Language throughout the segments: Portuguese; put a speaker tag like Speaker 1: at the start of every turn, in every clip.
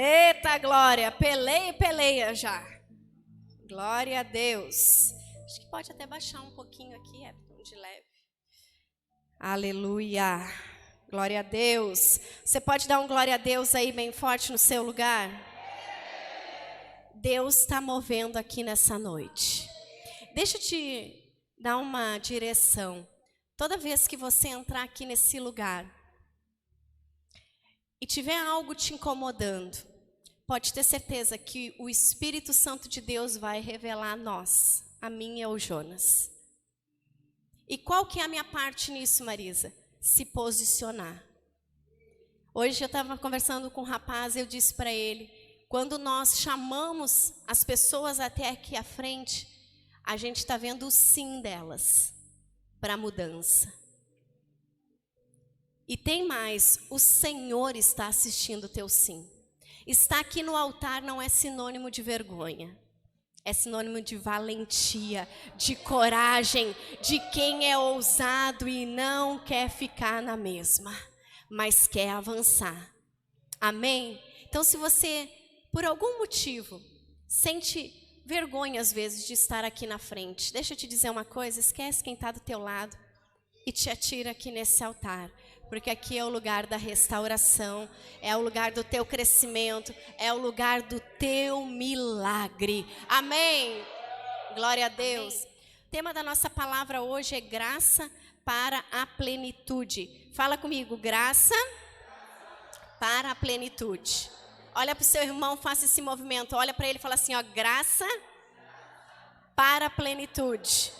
Speaker 1: Eita glória, peleia já. Glória a Deus. Acho que pode até baixar um pouquinho aqui, de leve. Aleluia. Glória a Deus. Você pode dar um glória a Deus aí bem forte no seu lugar? Deus está movendo aqui nessa noite. Deixa eu te dar uma direção. Toda vez que você entrar aqui nesse lugar e tiver algo te incomodando, pode ter certeza que o Espírito Santo de Deus vai revelar a nós, a mim e ao Jonas. E qual que é a minha parte nisso, Marisa? Se posicionar. Hoje eu estava conversando com um rapaz e eu disse para ele, quando nós chamamos as pessoas até aqui à frente, a gente está vendo o sim delas para a mudança. E tem mais, o Senhor está assistindo o teu sim. Estar aqui no altar não é sinônimo de vergonha. É sinônimo de valentia, de coragem, de quem é ousado e não quer ficar na mesma, mas quer avançar. Amém? Então, se você, por algum motivo, sente vergonha às vezes de estar aqui na frente, deixa eu te dizer uma coisa, esquece quem está do teu lado e te atira aqui nesse altar. Porque aqui é o lugar da restauração, é o lugar do teu crescimento, é o lugar do teu milagre. Amém? Glória a Deus. Amém. O tema da nossa palavra hoje é graça para a plenitude. Fala comigo, graça para a plenitude. Olha para o seu irmão, faça esse movimento. Olha para ele e fala assim, ó, graça para a plenitude.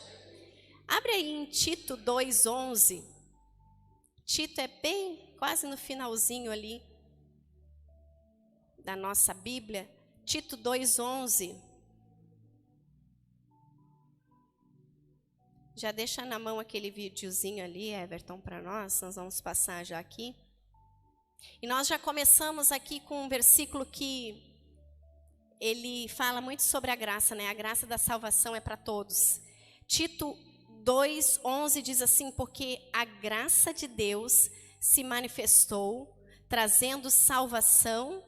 Speaker 1: Abre aí em Tito 2:11. Tito é bem, quase no finalzinho ali da nossa Bíblia. Tito 2:11. Já deixa na mão aquele videozinho ali, Everton, para nós vamos passar já aqui. E nós já começamos aqui com um versículo que ele fala muito sobre a graça, né? A graça da salvação é para todos. Tito 2:11 diz assim, porque a graça de Deus se manifestou, trazendo salvação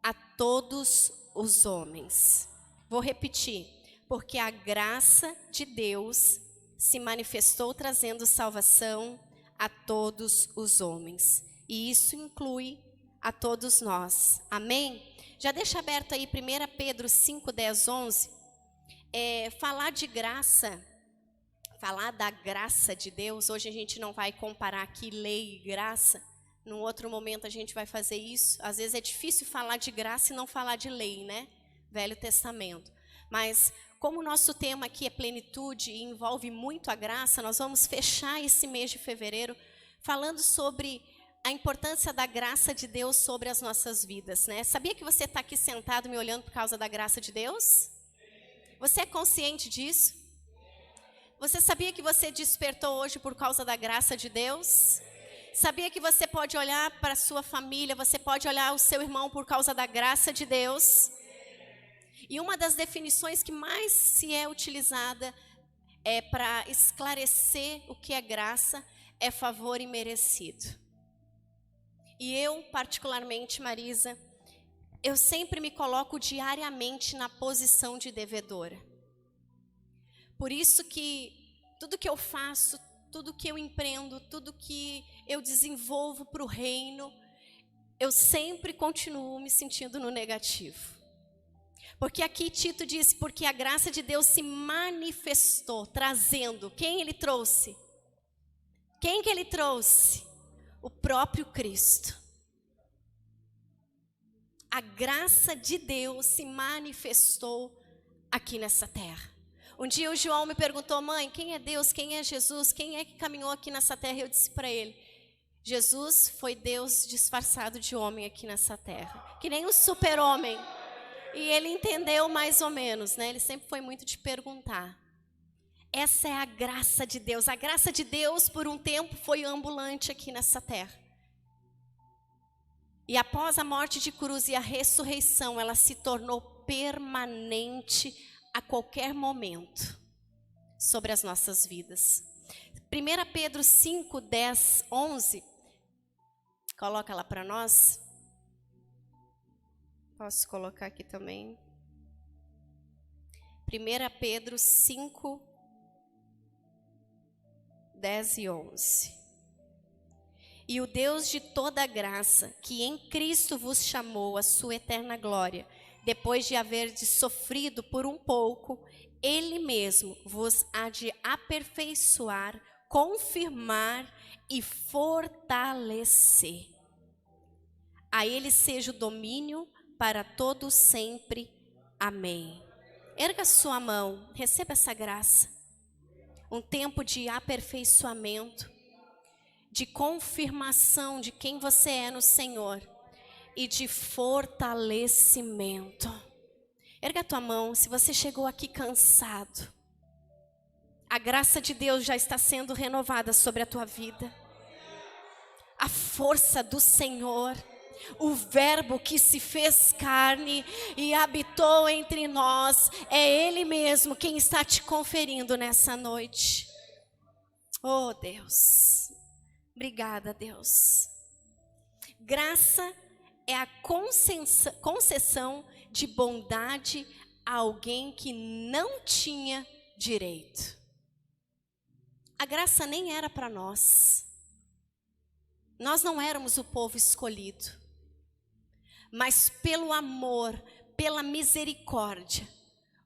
Speaker 1: a todos os homens. Vou repetir, porque a graça de Deus se manifestou, trazendo salvação a todos os homens. E isso inclui a todos nós. Amém? Já deixa aberto aí 1 Pedro 5:10-11. Falar de graça, falar da graça de Deus, hoje a gente não vai comparar aqui lei e graça, num outro momento a gente vai fazer isso. Às vezes é difícil falar de graça e não falar de lei, né? Velho Testamento. Mas como o nosso tema aqui é plenitude e envolve muito a graça, nós vamos fechar esse mês de fevereiro falando sobre a importância da graça de Deus sobre as nossas vidas, né? Sabia que você está aqui sentado me olhando por causa da graça de Deus? Você é consciente disso? Você sabia que você despertou hoje por causa da graça de Deus? Sabia que você pode olhar para a sua família, você pode olhar o seu irmão por causa da graça de Deus? E uma das definições que mais se é utilizada para esclarecer o que é graça é favor imerecido. E eu, particularmente, Marisa, eu sempre me coloco diariamente na posição de devedora. Por isso que tudo que eu faço, tudo que eu empreendo, tudo que eu desenvolvo para o reino, eu sempre continuo me sentindo no negativo. Porque aqui Tito diz, porque a graça de Deus se manifestou, trazendo. Quem ele trouxe? Quem que ele trouxe? O próprio Cristo. A graça de Deus se manifestou aqui nessa terra. Um dia o João me perguntou, mãe, quem é Deus, quem é Jesus, quem é que caminhou aqui nessa terra? Eu disse para ele, Jesus foi Deus disfarçado de homem aqui nessa terra, que nem um super-homem. E ele entendeu mais ou menos, né? Ele sempre foi muito de perguntar. Essa é a graça de Deus. A graça de Deus, por um tempo, foi ambulante aqui nessa terra. E após a morte de cruz e a ressurreição, ela se tornou permanente a qualquer momento sobre as nossas vidas. 1 Pedro 5:10-11. Coloca lá para nós. Posso colocar aqui também. 1 Pedro 5, 10 e 11. E o Deus de toda graça, que em Cristo vos chamou à sua eterna glória, depois de haverdes sofrido por um pouco, Ele mesmo vos há de aperfeiçoar, confirmar e fortalecer. A Ele seja o domínio para todo sempre. Amém. Erga sua mão, receba essa graça. Um tempo de aperfeiçoamento, de confirmação de quem você é no Senhor e de fortalecimento. Erga a tua mão, se você chegou aqui cansado, a graça de Deus já está sendo renovada sobre a tua vida. A força do Senhor, o verbo que se fez carne e habitou entre nós, é Ele mesmo quem está te conferindo nessa noite. Oh Deus, obrigada Deus. Graça é a concessão de bondade a alguém que não tinha direito. A graça nem era para nós. Nós não éramos o povo escolhido. Mas pelo amor, pela misericórdia,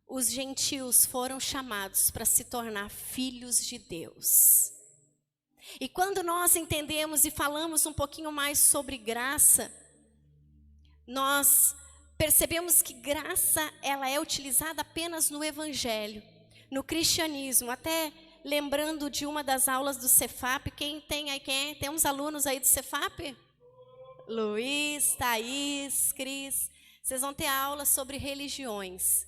Speaker 1: os gentios foram chamados para se tornar filhos de Deus. E quando nós entendemos e falamos um pouquinho mais sobre graça, nós percebemos que graça, ela é utilizada apenas no evangelho, no cristianismo. Até lembrando de uma das aulas do Cefap, quem é? Tem uns alunos aí do Cefap? Luiz, Thaís, Cris, vocês vão ter aula sobre religiões.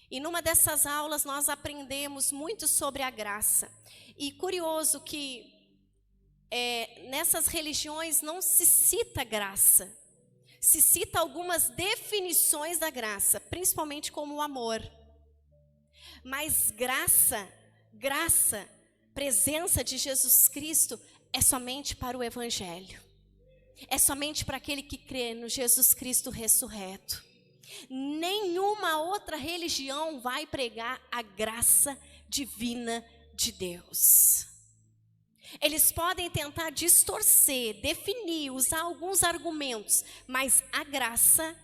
Speaker 1: E numa dessas aulas nós aprendemos muito sobre a graça. E curioso que nessas religiões não se cita graça. Se cita algumas definições da graça, principalmente como o amor. Mas graça, presença de Jesus Cristo é somente para o evangelho. É somente para aquele que crê no Jesus Cristo ressurreto. Nenhuma outra religião vai pregar a graça divina de Deus. Eles podem tentar distorcer, definir, usar alguns argumentos, mas a graça,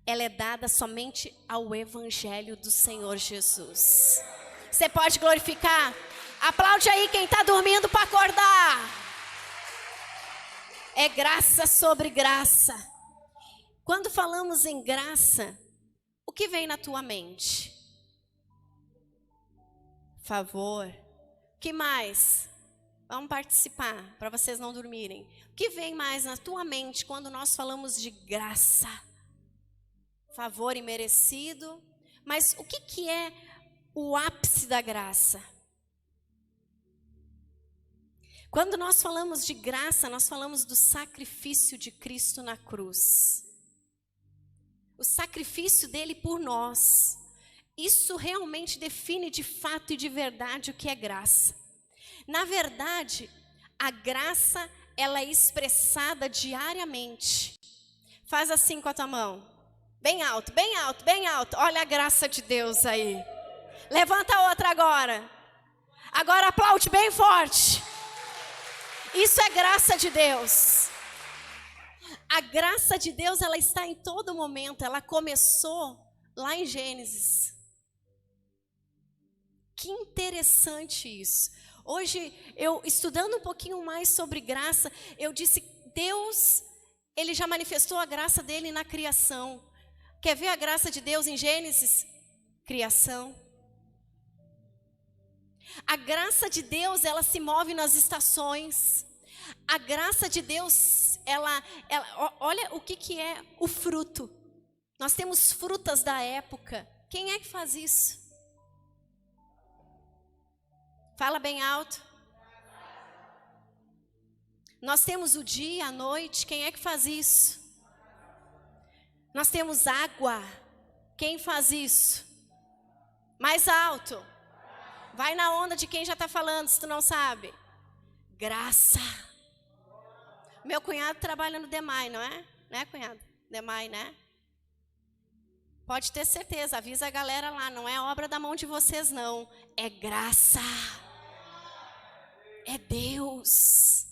Speaker 1: ela é dada somente ao evangelho do Senhor Jesus. Você pode glorificar? Aplaude aí quem está dormindo para acordar. É graça sobre graça. Quando falamos em graça, o que vem na tua mente? Favor. O que mais? Vamos participar, para vocês não dormirem. O que vem mais na tua mente quando nós falamos de graça? Favor imerecido. Mas o que é o ápice da graça? Quando nós falamos de graça, nós falamos do sacrifício de Cristo na cruz. O sacrifício dele por nós. Isso realmente define de fato e de verdade o que é graça. Na verdade, a graça, ela é expressada diariamente. Faz assim com a tua mão. Bem alto, bem alto, bem alto. Olha a graça de Deus aí. Levanta a outra agora. Agora aplaude bem forte. Isso é graça de Deus. A graça de Deus, ela está em todo momento. Ela começou lá em Gênesis. Que interessante isso. Hoje, eu estudando um pouquinho mais sobre graça, eu disse, Deus, ele já manifestou a graça dele na criação. Quer ver a graça de Deus em Gênesis? Criação. A graça de Deus, ela se move nas estações. A graça de Deus, olha o que é o fruto. Nós temos frutas da época. Quem é que faz isso? Fala bem alto. Nós temos o dia, a noite. Quem é que faz isso? Nós temos água. Quem faz isso? Mais alto. Vai na onda de quem já está falando, se tu não sabe. Graça. Meu cunhado trabalha no DEMAI, não é? Né, cunhado? DEMAI, né? Pode ter certeza, avisa a galera lá, não é obra da mão de vocês não, é graça. É Deus.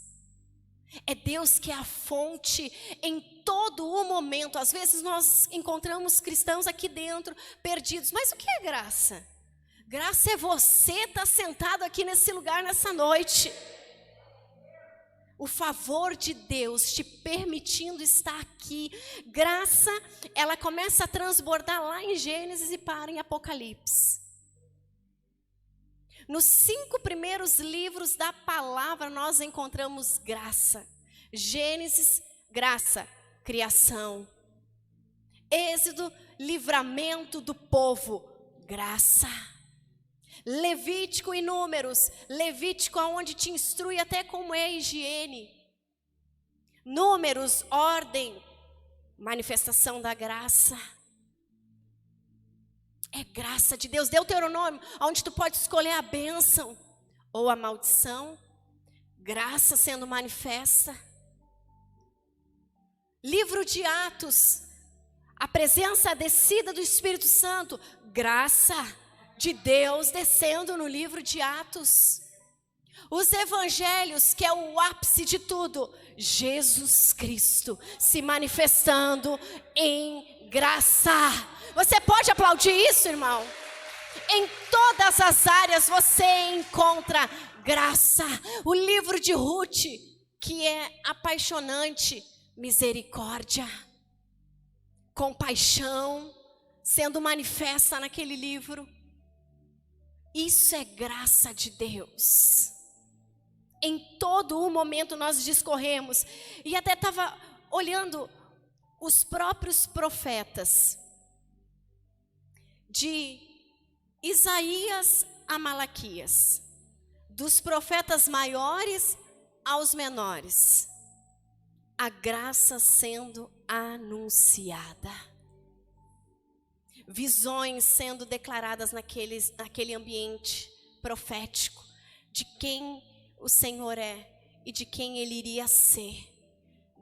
Speaker 1: É Deus que é a fonte em todo o momento. Às vezes nós encontramos cristãos aqui dentro, perdidos. Mas o que é graça? Graça é você estar sentado aqui nesse lugar nessa noite. O favor de Deus te permitindo estar aqui. Graça, ela começa a transbordar lá em Gênesis e para em Apocalipse. Nos 5 primeiros livros da palavra nós encontramos graça. Gênesis, graça, criação. Êxodo, livramento do povo, graça. Levítico e Números, Levítico aonde te instrui até como é a higiene. Números, ordem, manifestação da graça. É graça de Deus. Deuteronômio, onde tu pode escolher a bênção ou a maldição. Graça sendo manifesta. Livro de Atos, a presença descida do Espírito Santo. Graça de Deus descendo no livro de Atos. Os evangelhos, que é o ápice de tudo. Jesus Cristo se manifestando em graça. Você pode aplaudir isso, irmão? Em todas as áreas você encontra graça. O livro de Ruth, que é apaixonante, misericórdia, compaixão, sendo manifesta naquele livro. Isso é graça de Deus. Em todo o momento nós discorremos. E até estava olhando os próprios profetas. De Isaías a Malaquias, dos profetas maiores aos menores, a graça sendo anunciada, visões sendo declaradas naquele ambiente profético, de quem o Senhor é e de quem Ele iria ser,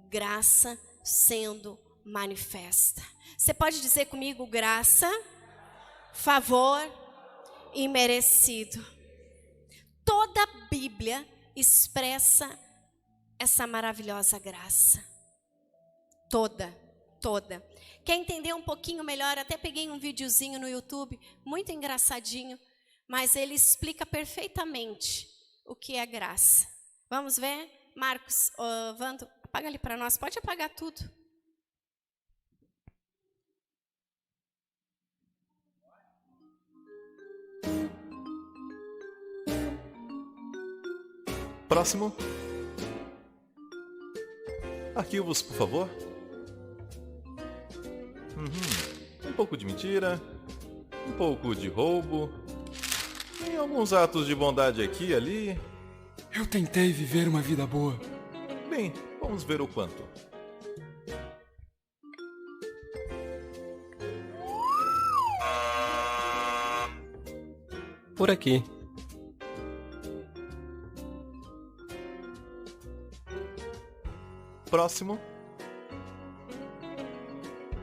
Speaker 1: graça sendo manifesta. Você pode dizer comigo, graça, favor imerecido. Toda a Bíblia expressa essa maravilhosa graça. Toda. Quer entender um pouquinho melhor? Até peguei um videozinho no YouTube, muito engraçadinho, mas ele explica perfeitamente o que é graça. Vamos ver? Marcos, Vando, apaga ali para nós. Pode apagar tudo.
Speaker 2: Próximo. Arquivos, por favor. Um pouco de mentira, um pouco de roubo, tem alguns atos de bondade aqui e ali.
Speaker 3: Eu tentei viver uma vida boa.
Speaker 2: Bem, vamos ver o quanto.
Speaker 3: Por aqui.
Speaker 2: Próximo.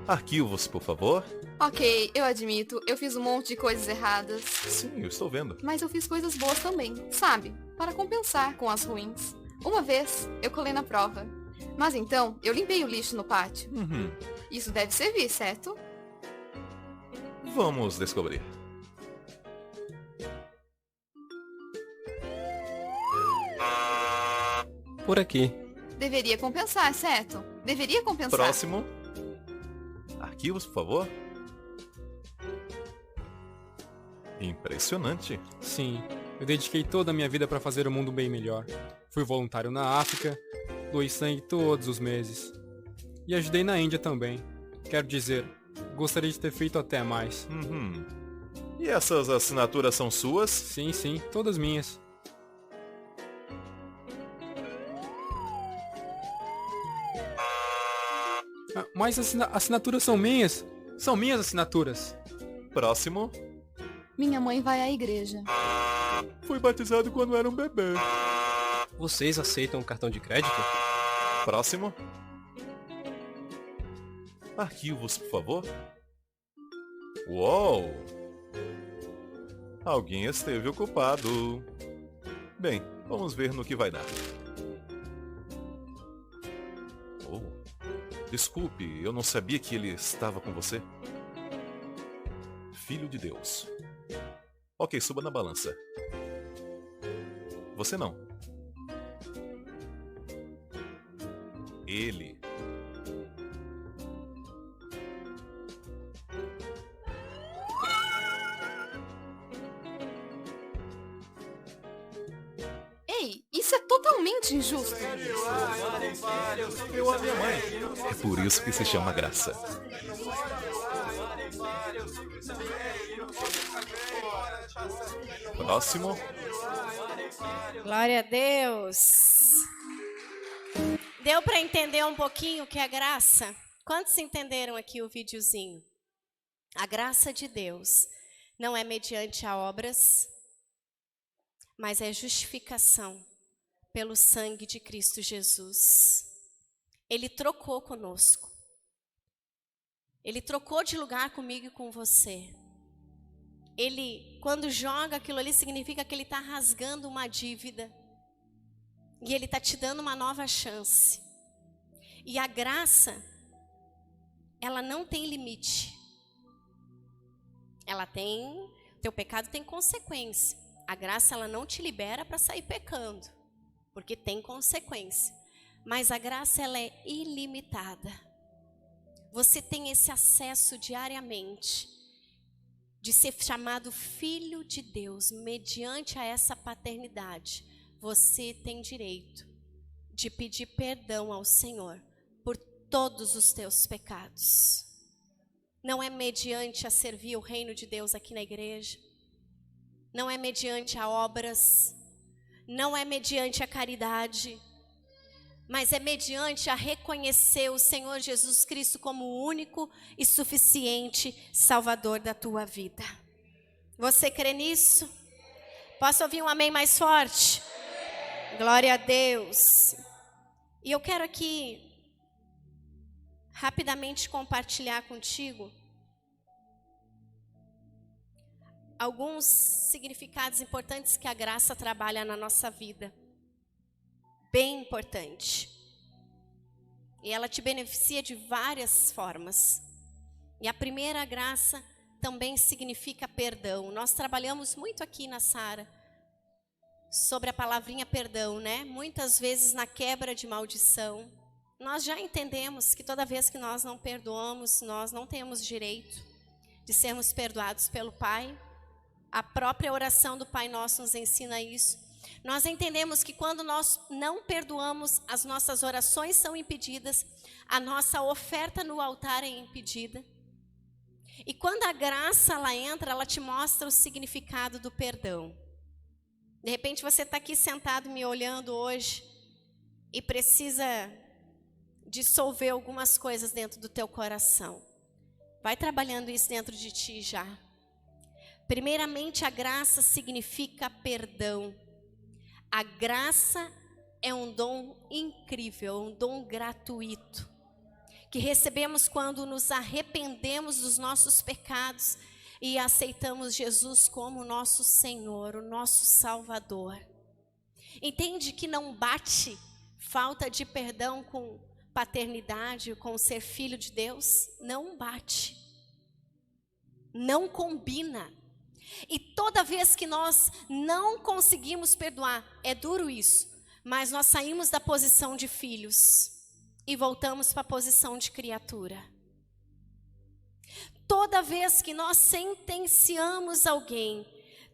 Speaker 2: Arquivos, por favor.
Speaker 4: Ok, eu admito, eu fiz um monte de coisas erradas.
Speaker 2: Sim, eu estou vendo.
Speaker 4: Mas eu fiz coisas boas também, sabe? Para compensar com as ruins. Uma vez, eu colei na prova. Mas então, eu limpei o lixo no pátio. Isso deve servir, certo?
Speaker 2: Vamos descobrir.
Speaker 3: Por aqui.
Speaker 4: Deveria compensar, certo? Deveria compensar.
Speaker 2: Próximo. Arquivos, por favor. Impressionante.
Speaker 5: Sim, eu dediquei toda a minha vida para fazer o mundo bem melhor. Fui voluntário na África, doei sangue todos os meses. E ajudei na Índia também. Quero dizer, gostaria de ter feito até mais.
Speaker 2: E essas assinaturas são suas?
Speaker 5: Sim, todas minhas. Mas assinaturas são minhas. São minhas assinaturas.
Speaker 2: Próximo.
Speaker 4: Minha mãe vai à igreja.
Speaker 2: Fui batizado quando era um bebê.
Speaker 3: Vocês aceitam cartão de crédito?
Speaker 2: Próximo. Arquivos, por favor. Uou! Alguém esteve ocupado. Bem, vamos ver no que vai dar. Oh, desculpe, eu não sabia que ele estava com você. Filho de Deus. Ok, suba na balança. Você não. Ele.
Speaker 4: Ei, isso é totalmente injusto.
Speaker 2: Eu a minha mãe. É por isso que se chama graça. Próximo.
Speaker 1: Glória a Deus. Deu para entender um pouquinho o que é graça? Quantos entenderam aqui o videozinho? A graça de Deus não é mediante a obras, mas é justificação pelo sangue de Cristo Jesus. Ele trocou conosco. Ele trocou de lugar comigo e com você. Ele, quando joga aquilo ali, significa que ele está rasgando uma dívida. E ele está te dando uma nova chance. E a graça, ela não tem limite. Ela tem, teu pecado tem consequência. A graça, ela não te libera para sair pecando, porque tem consequência. Mas a graça, ela é ilimitada. Você tem esse acesso diariamente de ser chamado filho de Deus, mediante a essa paternidade. Você tem direito de pedir perdão ao Senhor por todos os teus pecados. Não é mediante a servir o reino de Deus aqui na igreja. Não é mediante a obras. Não é mediante a caridade. Mas é mediante a reconhecer o Senhor Jesus Cristo como o único e suficiente Salvador da tua vida. Você crê nisso? Posso ouvir um amém mais forte? Glória a Deus. E eu quero aqui rapidamente compartilhar contigo alguns significados importantes que a graça trabalha na nossa vida. Bem importante. E ela te beneficia de várias formas. E a primeira graça também significa perdão. Nós trabalhamos muito aqui na Sara sobre a palavrinha perdão, né? Muitas vezes na quebra de maldição. Nós já entendemos que toda vez que nós não perdoamos, nós não temos direito de sermos perdoados pelo Pai. A própria oração do Pai Nosso nos ensina isso. Nós entendemos que quando nós não perdoamos, as nossas orações são impedidas, a nossa oferta no altar é impedida. E quando a graça ela entra, ela te mostra o significado do perdão. De repente você está aqui sentado me olhando hoje e precisa dissolver algumas coisas dentro do teu coração. Vai trabalhando isso dentro de ti já. Primeiramente, a graça significa perdão. A graça é um dom incrível, um dom gratuito, que recebemos quando nos arrependemos dos nossos pecados e aceitamos Jesus como nosso Senhor, o nosso Salvador. Entende que não bate falta de perdão com paternidade, com ser filho de Deus? Não bate. Não combina. E toda vez que nós não conseguimos perdoar, é duro isso, mas nós saímos da posição de filhos e voltamos para a posição de criatura. Toda vez que nós sentenciamos alguém,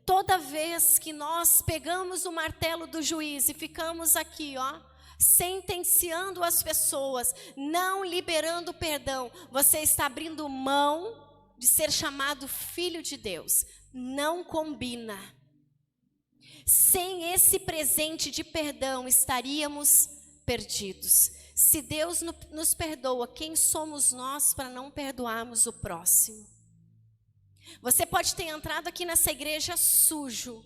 Speaker 1: toda vez que nós pegamos o martelo do juiz e ficamos aqui, sentenciando as pessoas, não liberando perdão, você está abrindo mão de ser chamado filho de Deus. Não combina. Sem esse presente de perdão, estaríamos perdidos. Se Deus nos perdoa, quem somos nós para não perdoarmos o próximo? Você pode ter entrado aqui nessa igreja sujo,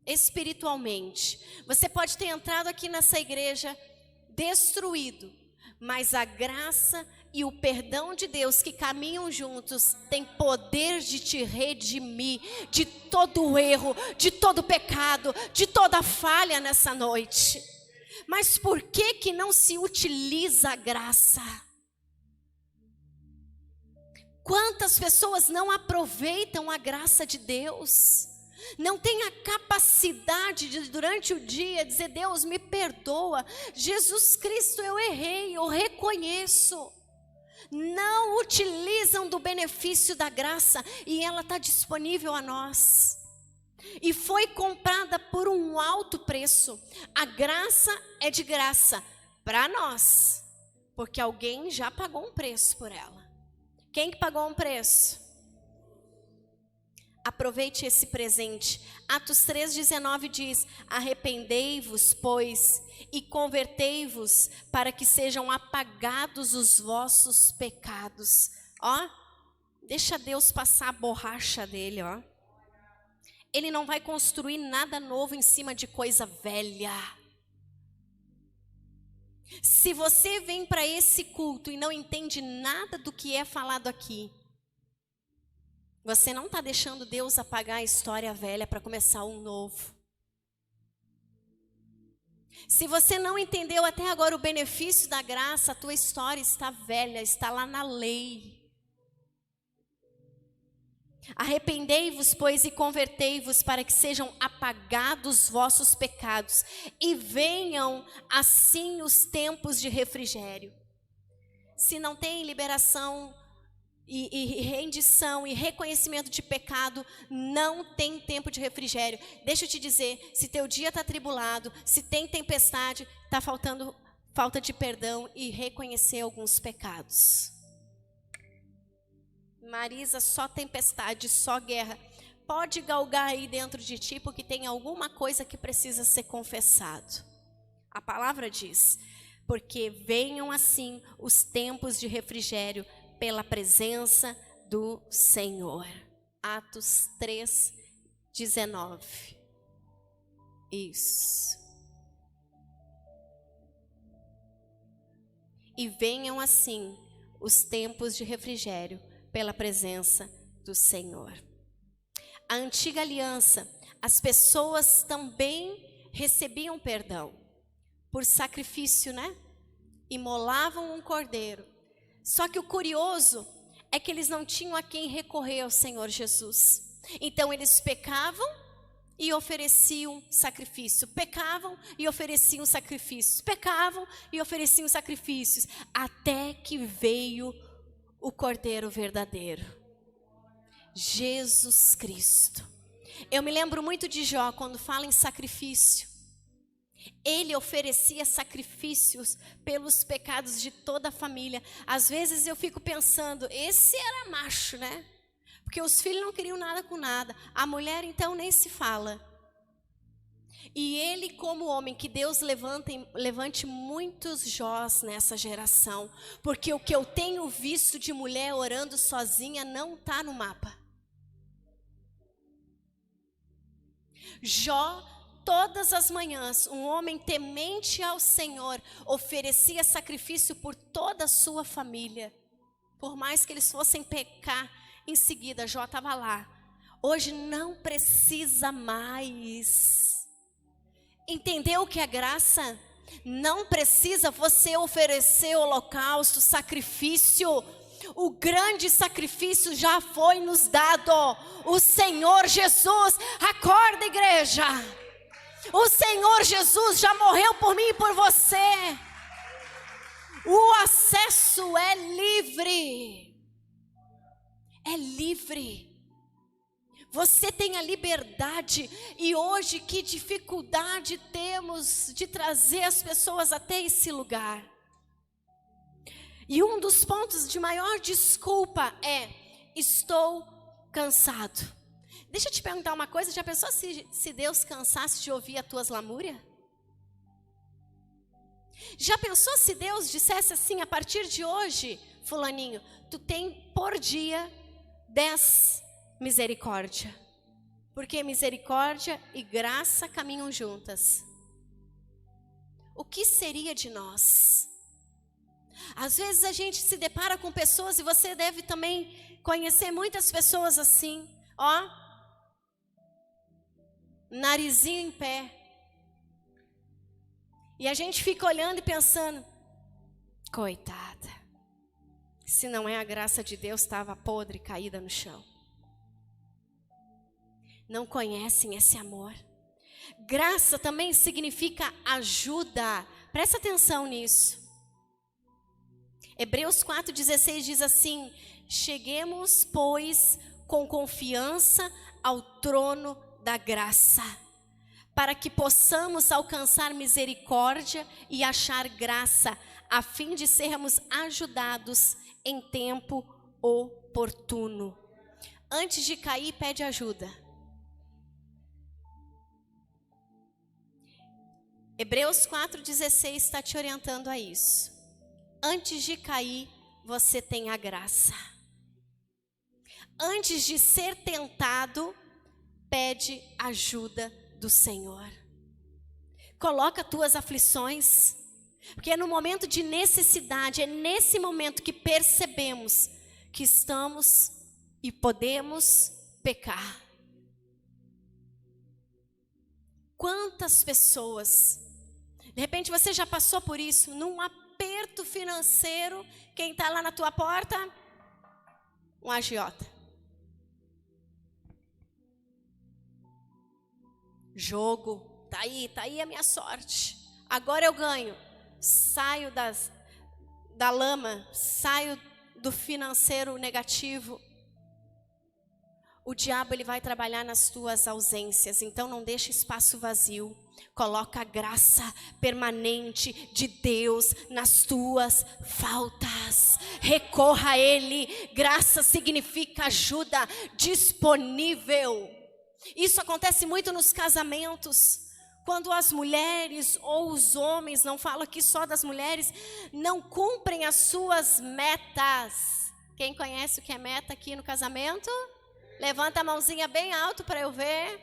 Speaker 1: espiritualmente. Você pode ter entrado aqui nessa igreja destruído, mas a graça e o perdão de Deus que caminham juntos tem poder de te redimir de todo erro, de todo pecado, de toda falha nessa noite. Mas por que não se utiliza a graça? Quantas pessoas não aproveitam a graça de Deus? Não tem a capacidade de, durante o dia, dizer: Deus, me perdoa. Jesus Cristo, eu errei, eu reconheço. Não utilizam do benefício da graça, e ela está disponível a nós. E foi comprada por um alto preço. A graça é de graça para nós, porque alguém já pagou um preço por ela. Quem que pagou um preço? Aproveite esse presente. Atos 3,19 diz: arrependei-vos, pois, e convertei-vos, para que sejam apagados os vossos pecados. Ó, deixa Deus passar a borracha dele, ó. Ele não vai construir nada novo em cima de coisa velha. Se você vem para esse culto e não entende nada do que é falado aqui, você não está deixando Deus apagar a história velha para começar um novo. Se você não entendeu até agora o benefício da graça, a tua história está velha, está lá na lei. Arrependei-vos, pois, e convertei-vos, para que sejam apagados vossos pecados, e venham assim os tempos de refrigério. Se não tem liberação e rendição e reconhecimento de pecado, não tem tempo de refrigério. Deixa eu te dizer, se teu dia está atribulado, se tem tempestade, está faltando falta de perdão e reconhecer alguns pecados. Marisa, só tempestade, só guerra. Pode galgar aí dentro de ti, porque tem alguma coisa que precisa ser confessado. A palavra diz: porque venham assim os tempos de refrigério pela presença do Senhor. Atos 3:19. Isso. E venham assim os tempos de refrigério pela presença do Senhor. A antiga aliança, as pessoas também recebiam perdão por sacrifício, né? Imolavam um cordeiro. Só que o curioso é que eles não tinham a quem recorrer ao Senhor Jesus. Então eles pecavam e ofereciam sacrifício. Pecavam e ofereciam sacrifícios. Pecavam e ofereciam sacrifícios. Até que veio o Cordeiro verdadeiro, Jesus Cristo. Eu me lembro muito de Jó, quando fala em sacrifício. Ele oferecia sacrifícios pelos pecados de toda a família. Às vezes eu fico pensando, esse era macho, né? Porque os filhos não queriam nada com nada. A mulher então nem se fala. E ele, como homem, que Deus levante muitos Jós nessa geração. Porque o que eu tenho visto de mulher orando sozinha não está no mapa. Jó, todas as manhãs, um homem temente ao Senhor, oferecia sacrifício por toda a sua família. Por mais que eles fossem pecar, em seguida Jó estava lá. Hoje não precisa mais. Entendeu que a graça não precisa você oferecer holocausto, sacrifício. O grande sacrifício já foi nos dado. O Senhor Jesus, acorda, igreja. O Senhor Jesus já morreu por mim e por você. O acesso é livre. É livre. Você tem a liberdade. E hoje que dificuldade temos de trazer as pessoas até esse lugar. E um dos pontos de maior desculpa é: estou cansado. Deixa eu te perguntar uma coisa, já pensou se Deus cansasse de ouvir as tuas lamúrias? Já pensou se Deus dissesse assim: a partir de hoje, fulaninho, tu tem por dia 10 misericórdia, porque misericórdia e graça caminham juntas. O que seria de nós? Às vezes a gente se depara com pessoas, e você deve também conhecer muitas pessoas assim, ó, narizinho em pé. E a gente fica olhando e pensando, coitada, se não é a graça de Deus, estava podre, caída no chão. Não conhecem esse amor. Graça também significa ajuda. Presta atenção nisso. Hebreus 4,16 diz assim: cheguemos, pois, com confiança ao trono da graça, para que possamos alcançar misericórdia e achar graça, a fim de sermos ajudados em tempo oportuno. Antes de cair, pede ajuda. Hebreus 4,16 está te orientando a isso. Antes de cair, você tem a graça. Antes de ser tentado, pede ajuda do Senhor. Coloca tuas aflições, porque é no momento de necessidade, é nesse momento que percebemos que estamos e podemos pecar. Quantas pessoas, de repente você já passou por isso, num aperto financeiro, quem está lá na tua porta? Um agiota. Jogo, tá aí a minha sorte. Agora eu ganho. Saio da lama, saio do financeiro negativo. O diabo, ele vai trabalhar nas tuas ausências, então não deixa espaço vazio. Coloca a graça permanente de Deus nas tuas faltas. Recorra a Ele. Graça significa ajuda disponível. Isso acontece muito nos casamentos. Quando as mulheres ou os homens, não falo aqui só das mulheres, não cumprem as suas metas. Quem conhece o que é meta aqui no casamento? Levanta a mãozinha bem alto para eu ver.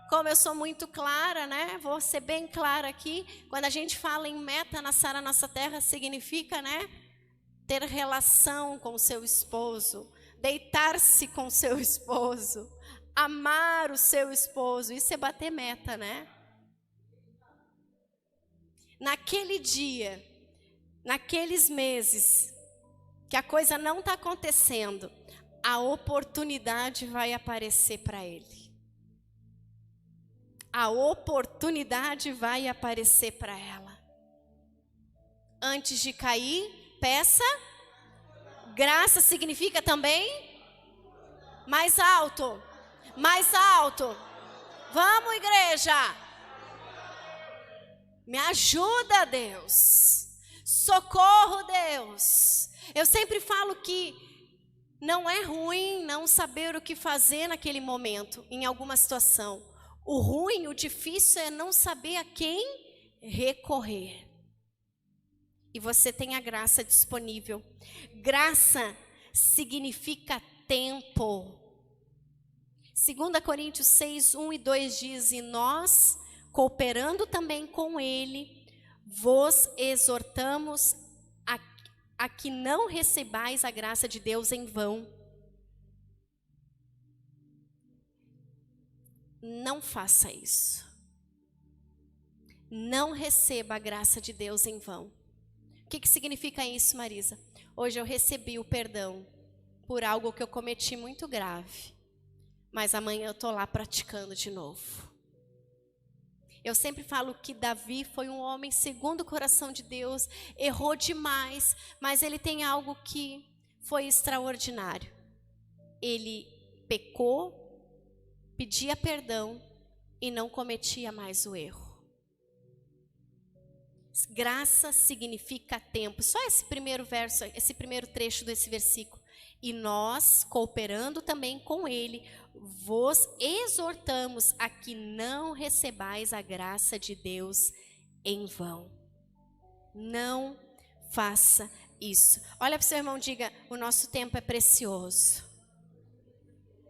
Speaker 1: Como eu sou muito clara, né? Vou ser bem clara aqui. Quando a gente fala em meta na Sara Nossa Terra, significa, né? Ter relação com o seu esposo, deitar-se com o seu esposo, amar o seu esposo. Isso é bater meta, né? Naquele dia, naqueles meses, que a coisa não está acontecendo, a oportunidade vai aparecer para ele. A oportunidade vai aparecer para ela. Antes de cair, peça. Graça significa também mais alto. Mais alto. Vamos, igreja. Me ajuda, Deus. Socorro, Deus. Eu sempre falo que não é ruim não saber o que fazer naquele momento, em alguma situação. O ruim, o difícil é não saber a quem recorrer. E você tem a graça disponível. Graça significa tempo. 2 Coríntios 6, 1 e 2 diz: e nós, cooperando também com ele, vos exortamos a que não recebais a graça de Deus em vão. Não faça isso. Não receba a graça de Deus em vão. O que significa isso, Marisa? Hoje eu recebi o perdão por algo que eu cometi muito grave. Mas amanhã eu estou lá praticando de novo. Eu sempre falo que Davi foi um homem segundo o coração de Deus. Errou demais, mas ele tem algo que foi extraordinário. Ele pecou, pedia perdão e não cometia mais o erro. Graça significa tempo. Só esse primeiro verso, esse primeiro trecho desse versículo. E nós, cooperando também com ele, vos exortamos a que não recebais a graça de Deus em vão. Não faça isso. Olha para o seu irmão e diga: o nosso tempo é precioso.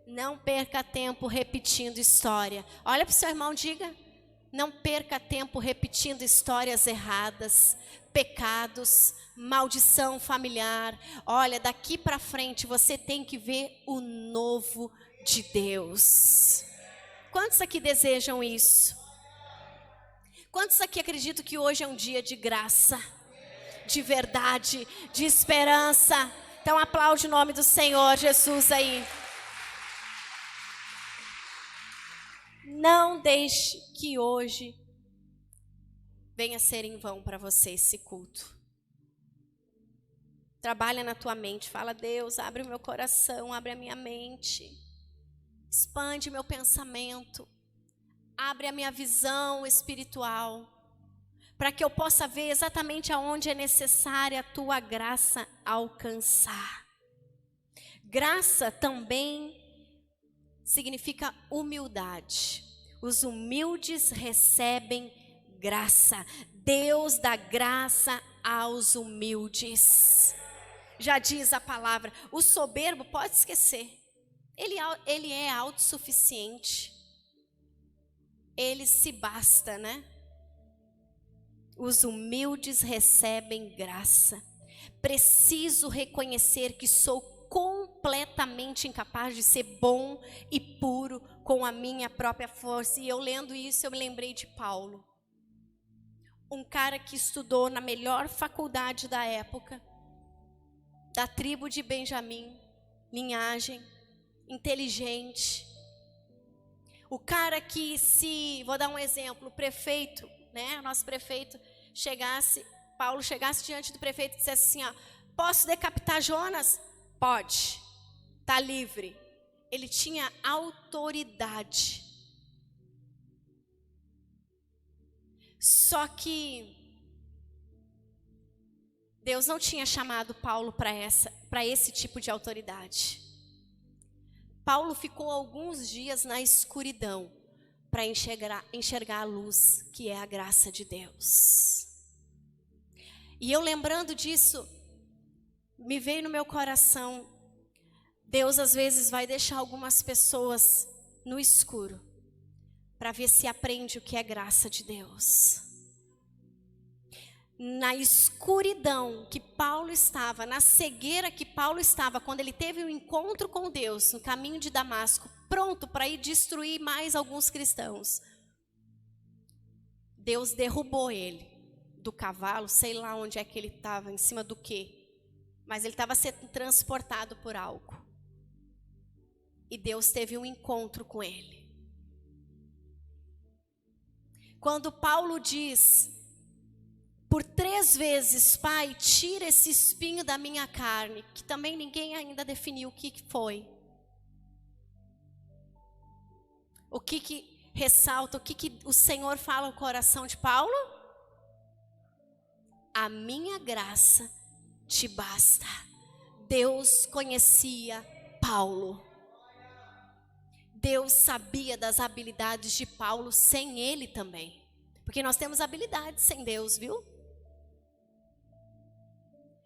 Speaker 1: Não perca tempo repetindo história. Olha para o seu irmão e diga: Não perca tempo repetindo histórias erradas, pecados, maldição familiar. Olha, daqui para frente você tem que ver o novo de Deus. Quantos aqui desejam isso? Quantos aqui acreditam que hoje é um dia de graça, de verdade, de esperança? Então aplaude o nome do Senhor Jesus aí. Não deixe que hoje venha ser em vão para você esse culto. Trabalha na tua mente, fala: Deus, abre o meu coração, abre a minha mente, expande meu pensamento, abre a minha visão espiritual, para que eu possa ver exatamente aonde é necessária a tua graça alcançar. Graça também significa humildade. Os humildes recebem graça. Deus dá graça aos humildes. Já diz a palavra, o soberbo pode esquecer. Ele é autossuficiente. Ele se basta, né? Os humildes recebem graça. Preciso reconhecer que sou completamente incapaz de ser bom e puro com a minha própria força. E eu lendo isso, eu me lembrei de Paulo. Um cara que estudou na melhor faculdade da época, da tribo de Benjamim, linhagem, inteligente. O cara que vou dar um exemplo, o prefeito, né, o nosso prefeito Paulo chegasse diante do prefeito e dissesse assim, ó, posso decapitar Jonas? Pode, está livre. Ele tinha autoridade. Só que Deus não tinha chamado Paulo para esse tipo de autoridade. Paulo ficou alguns dias na escuridão para enxergar a luz, que é a graça de Deus. E eu lembrando disso, me veio no meu coração, Deus às vezes vai deixar algumas pessoas no escuro, para ver se aprende o que é graça de Deus. Na escuridão que Paulo estava, na cegueira que Paulo estava, quando ele teve um encontro com Deus, no caminho de Damasco, pronto para ir destruir mais alguns cristãos, Deus derrubou ele do cavalo, sei lá onde é que ele estava, em cima do quê, mas ele estava sendo transportado por algo. E Deus teve um encontro com ele. Quando Paulo diz, por 3 vezes, Pai, tira esse espinho da minha carne, que também ninguém ainda definiu o que foi. O que ressalta, o que o Senhor fala no coração de Paulo? A minha graça te basta. Deus conhecia Paulo. Deus sabia das habilidades de Paulo sem ele também. Porque nós temos habilidades sem Deus, viu?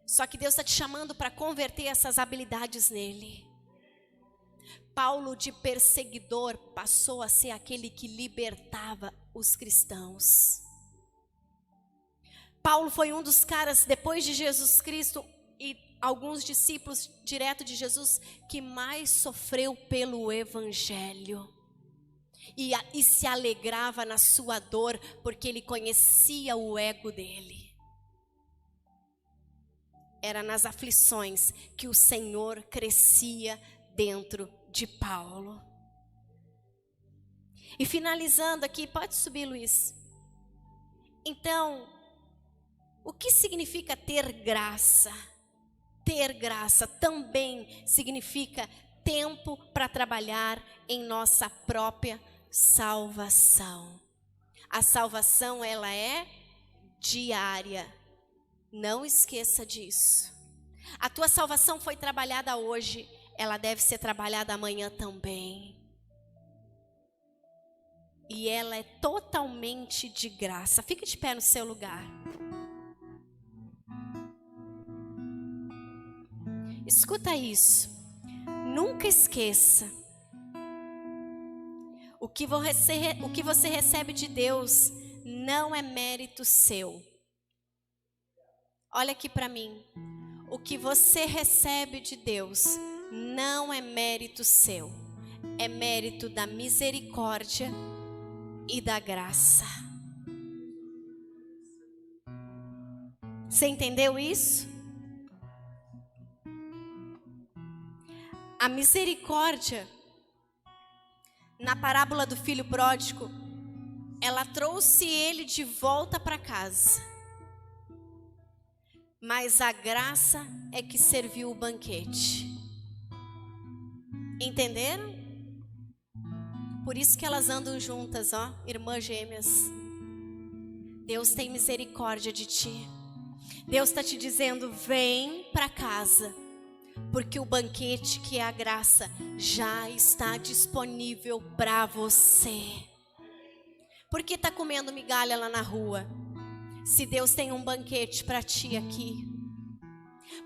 Speaker 1: Só que Deus está te chamando para converter essas habilidades nele. Paulo, de perseguidor, passou a ser aquele que libertava os cristãos. Paulo foi um dos caras, depois de Jesus Cristo e alguns discípulos direto de Jesus, que mais sofreu pelo evangelho. E se alegrava na sua dor, porque ele conhecia o ego dele. Era nas aflições que o Senhor crescia dentro de Paulo. E finalizando aqui, pode subir, Luiz. Então, o que significa ter graça? Ter graça também significa tempo para trabalhar em nossa própria salvação. A salvação, ela é diária. Não esqueça disso. A tua salvação foi trabalhada hoje, ela deve ser trabalhada amanhã também. E ela é totalmente de graça. Fique de pé no seu lugar. Escuta isso. Nunca esqueça. O que você recebe de Deus não é mérito seu. Olha aqui para mim. O que você recebe de Deus não é mérito seu. É mérito da misericórdia e da graça. Você entendeu isso? A misericórdia, na parábola do filho pródigo, ela trouxe ele de volta para casa. Mas a graça é que serviu o banquete. Entenderam? Por isso que elas andam juntas, ó, irmãs gêmeas. Deus tem misericórdia de ti. Deus está te dizendo, vem para casa. Porque o banquete, que é a graça, já está disponível para você. Por que está comendo migalha lá na rua? Se Deus tem um banquete para ti aqui.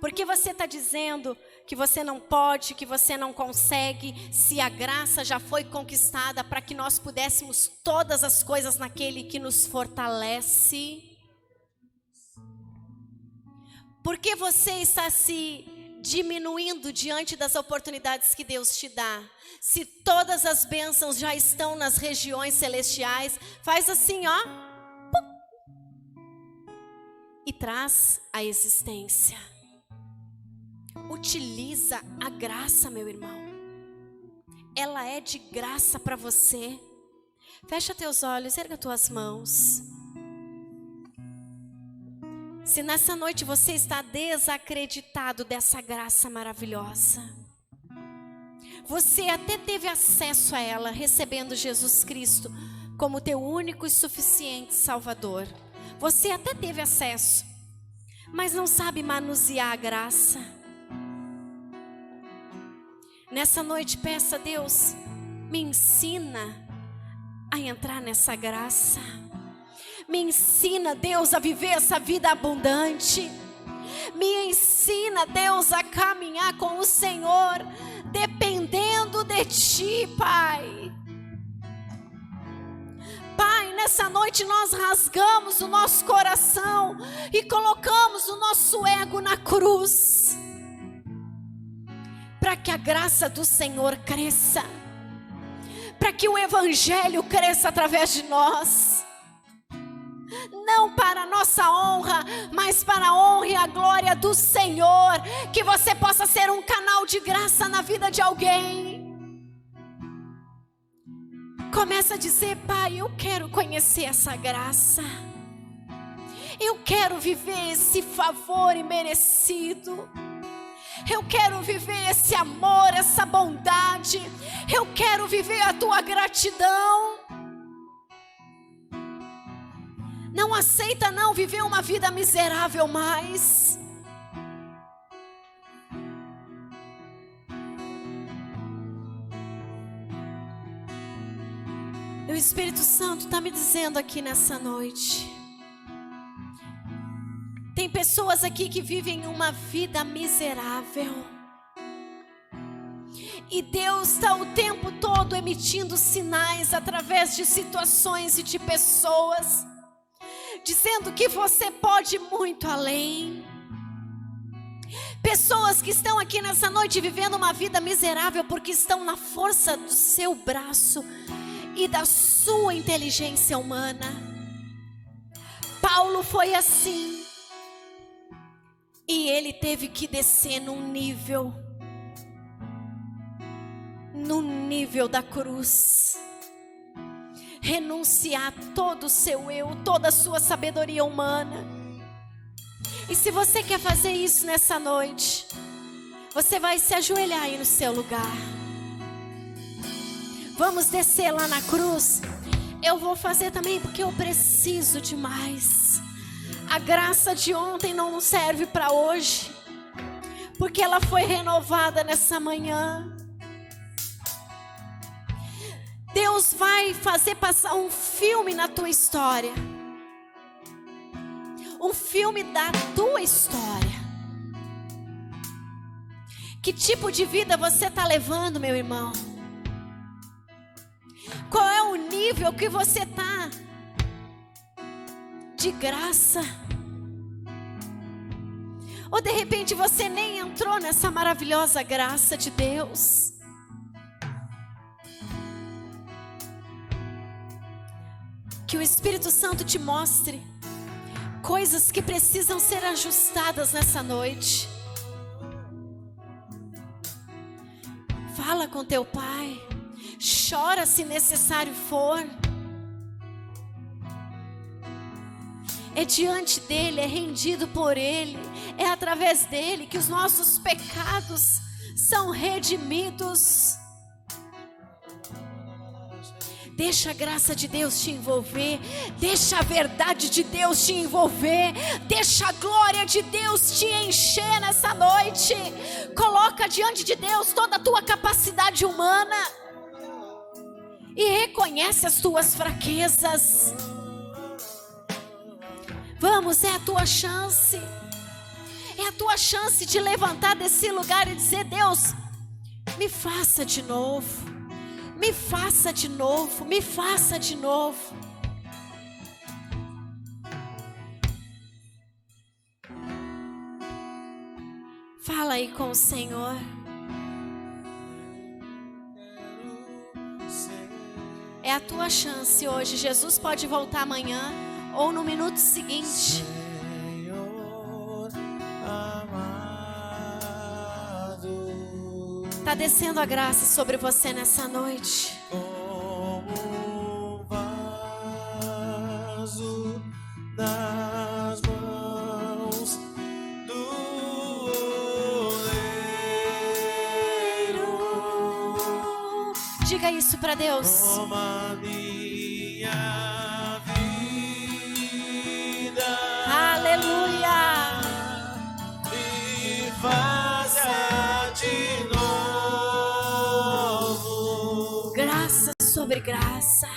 Speaker 1: Por que você está dizendo que você não pode, que você não consegue, se a graça já foi conquistada para que nós pudéssemos todas as coisas naquele que nos fortalece? Por que você está se diminuindo diante das oportunidades que Deus te dá? Se todas as bênçãos já estão nas regiões celestiais, faz assim, ó, e traz a existência. Utiliza a graça, meu irmão. Ela é de graça para você. Fecha teus olhos, erga tuas mãos. Se nessa noite você está desacreditado dessa graça maravilhosa, você até teve acesso a ela, recebendo Jesus Cristo como teu único e suficiente Salvador. Você até teve acesso, mas não sabe manusear a graça. Nessa noite peça a Deus, me ensina a entrar nessa graça. Me ensina, Deus, a viver essa vida abundante. Me ensina, Deus, a caminhar com o Senhor, dependendo de Ti, Pai. Pai, nessa noite nós rasgamos o nosso coração e colocamos o nosso ego na cruz, para que a graça do Senhor cresça, para que o Evangelho cresça através de nós. Não para a nossa honra, mas para a honra e a glória do Senhor. Que você possa ser um canal de graça na vida de alguém. Começa a dizer, Pai, eu quero conhecer essa graça. Eu quero viver esse favor imerecido. Eu quero viver esse amor, essa bondade. Eu quero viver a Tua gratidão. Não aceita não viver uma vida miserável mais. O Espírito Santo está me dizendo aqui nessa noite. Tem pessoas aqui que vivem uma vida miserável. E Deus está o tempo todo emitindo sinais através de situações e de pessoas, dizendo que você pode ir muito além. Pessoas que estão aqui nessa noite vivendo uma vida miserável porque estão na força do seu braço e da sua inteligência humana. Paulo foi assim. E ele teve que descer no nível da cruz. Renunciar todo o seu eu, toda a sua sabedoria humana. E se você quer fazer isso nessa noite, você vai se ajoelhar aí no seu lugar. Vamos descer lá na cruz. Eu vou fazer também porque eu preciso demais. A graça de ontem não serve para hoje, porque ela foi renovada nessa manhã. Deus vai fazer passar um filme na tua história. Um filme da tua história. Que tipo de vida você está levando, meu irmão? Qual é nível que você está de graça. Ou de repente você nem entrou nessa maravilhosa graça de Deus. Que o Espírito Santo te mostre coisas que precisam ser ajustadas nessa noite. Fala com teu pai. Chora se necessário for. É diante dele, é rendido por ele. É através dele que os nossos pecados são redimidos. Deixa a graça de Deus te envolver. Deixa a verdade de Deus te envolver. Deixa a glória de Deus te encher nessa noite. Coloca diante de Deus toda a tua capacidade humana. E reconhece as tuas fraquezas. Vamos, é a tua chance. É a tua chance de levantar desse lugar e dizer: Deus, me faça de novo. Me faça de novo, me faça de novo. Fala aí com o Senhor. É a tua chance hoje. Jesus pode voltar amanhã ou no minuto seguinte. Está descendo a graça sobre você nessa noite.
Speaker 6: Como vaso nas mãos do oleiro.
Speaker 1: Diga isso para Deus.
Speaker 6: Toma minha vida.
Speaker 1: Aleluia.
Speaker 6: E faça de novo.
Speaker 1: Sobre graça.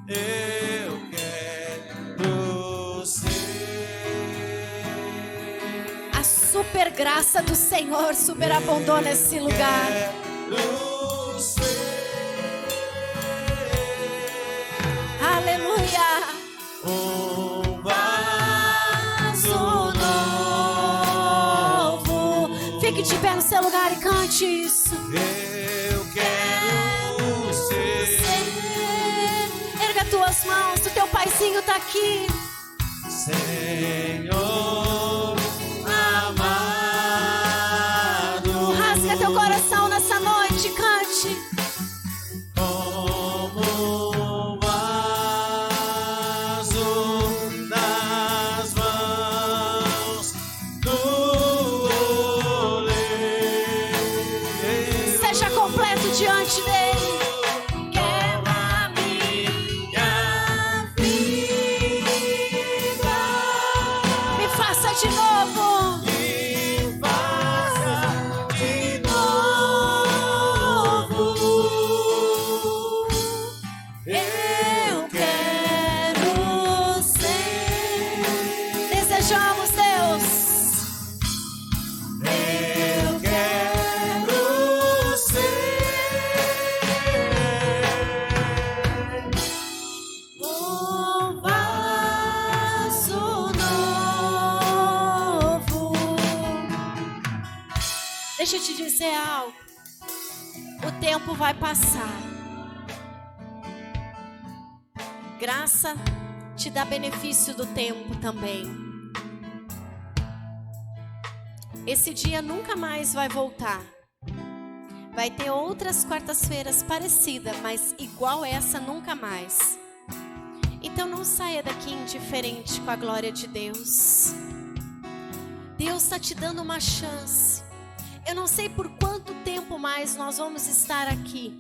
Speaker 6: Eu quero ser.
Speaker 1: A super graça do Senhor superabundou nesse lugar.
Speaker 6: Quero ser.
Speaker 1: Aleluia.
Speaker 6: Um vaso
Speaker 1: novo. Fique de pé no seu lugar e cante isso.
Speaker 6: Eu quero ser.
Speaker 1: Erga tuas mãos, o teu paizinho tá aqui.
Speaker 6: Senhor amado.
Speaker 1: Rasga teu coração nessa noite, cante.
Speaker 6: Como um vaso nas mãos do oleiro.
Speaker 1: Seja completo diante dele. De novo.
Speaker 6: Me faça de novo.
Speaker 1: Eu quero ser. Desejamos, Deus.
Speaker 6: Eu quero ser
Speaker 1: um vaso novo. Deixa eu te dizer algo. O tempo vai passar. Graça te dá benefício do tempo também. Esse dia nunca mais vai voltar. Vai ter outras quartas-feiras parecidas, mas igual essa nunca mais. Então não saia daqui indiferente com a glória de Deus. Deus está te dando uma chance. Eu não sei por quanto tempo mais nós vamos estar aqui.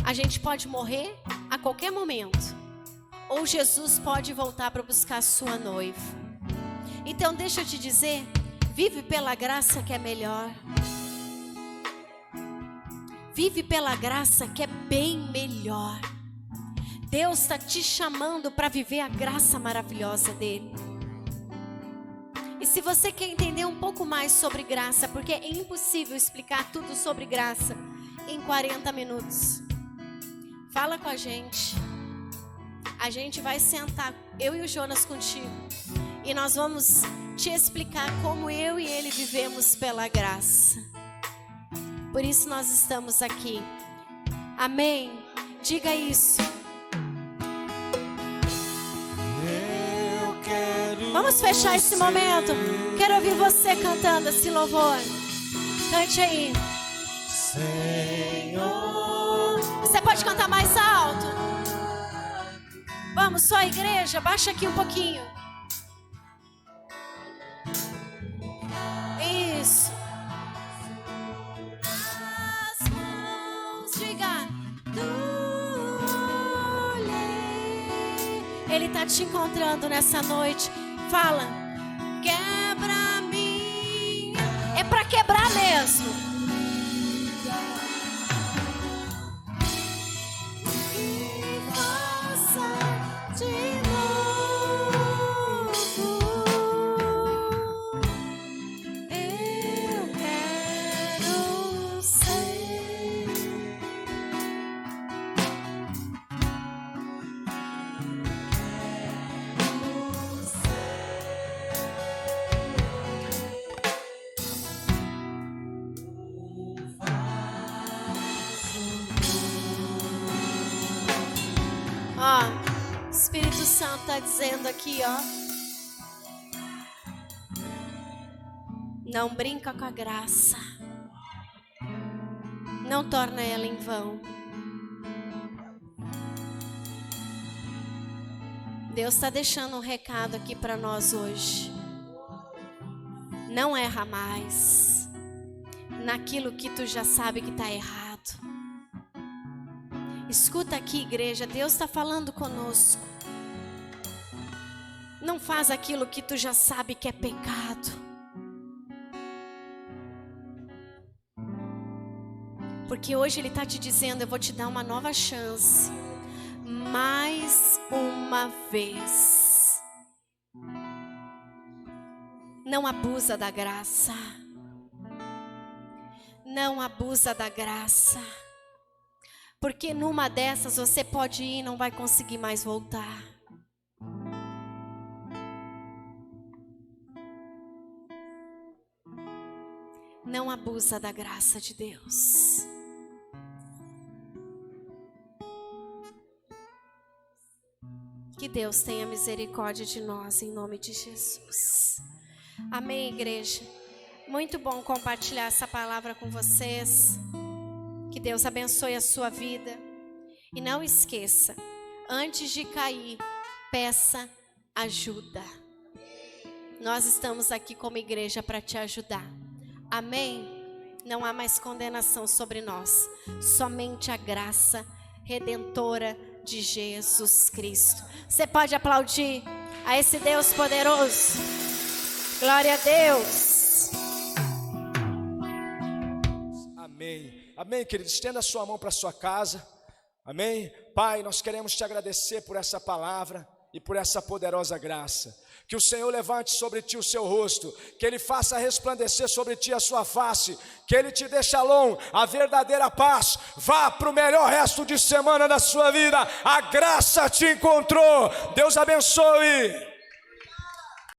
Speaker 1: A gente pode morrer a qualquer momento. Ou Jesus pode voltar para buscar a sua noiva. Então deixa eu te dizer, vive pela graça que é melhor. Vive pela graça que é bem melhor. Deus está te chamando para viver a graça maravilhosa dele. E se você quer entender um pouco mais sobre graça, porque é impossível explicar tudo sobre graça em 40 minutos, fala com a gente. a gente vai sentar, eu e o Jonas contigo, e nós vamos te explicar como eu e ele vivemos pela graça. Por isso nós estamos aqui. Amém? Diga isso. Vamos fechar esse momento. Quero ouvir você cantando esse louvor. Cante aí.
Speaker 6: Senhor.
Speaker 1: Você pode cantar mais alto? Vamos, só a igreja, baixa aqui um pouquinho. Isso. As mãos, diga. Ele está te encontrando nessa noite. Fala. Quebra minha. É para quebrar mesmo. E faça de novo. Eu quero ser. Ó, Espírito Santo está dizendo aqui, ó. Não brinca com a graça. Não torna ela em vão. Deus está deixando um recado aqui para nós hoje. Não erra mais naquilo que tu já sabe que está errado. Escuta aqui, igreja, Deus está falando conosco. Não faz aquilo que tu já sabe que é pecado. Porque hoje Ele está te dizendo, eu vou te dar uma nova chance. Mais uma vez. Não abusa da graça. Não abusa da graça. Porque numa dessas você pode ir e não vai conseguir mais voltar. Não abusa da graça de Deus. Que Deus tenha misericórdia de nós, em nome de Jesus. Amém, igreja? Muito bom compartilhar essa palavra com vocês. Que Deus abençoe a sua vida. E não esqueça, antes de cair, peça ajuda. Nós estamos aqui como igreja para te ajudar. Amém? Não há mais condenação sobre nós. Somente a graça redentora de Jesus Cristo. Você pode aplaudir a esse Deus poderoso. Glória a Deus.
Speaker 7: Amém. Amém, querido. Estenda a sua mão para a sua casa. Amém. Pai, nós queremos te agradecer por essa palavra e por essa poderosa graça. Que o Senhor levante sobre ti o seu rosto, que Ele faça resplandecer sobre ti a sua face, que Ele te dê shalom, a verdadeira paz. Vá para o melhor resto de semana da sua vida. A graça te encontrou. Deus abençoe.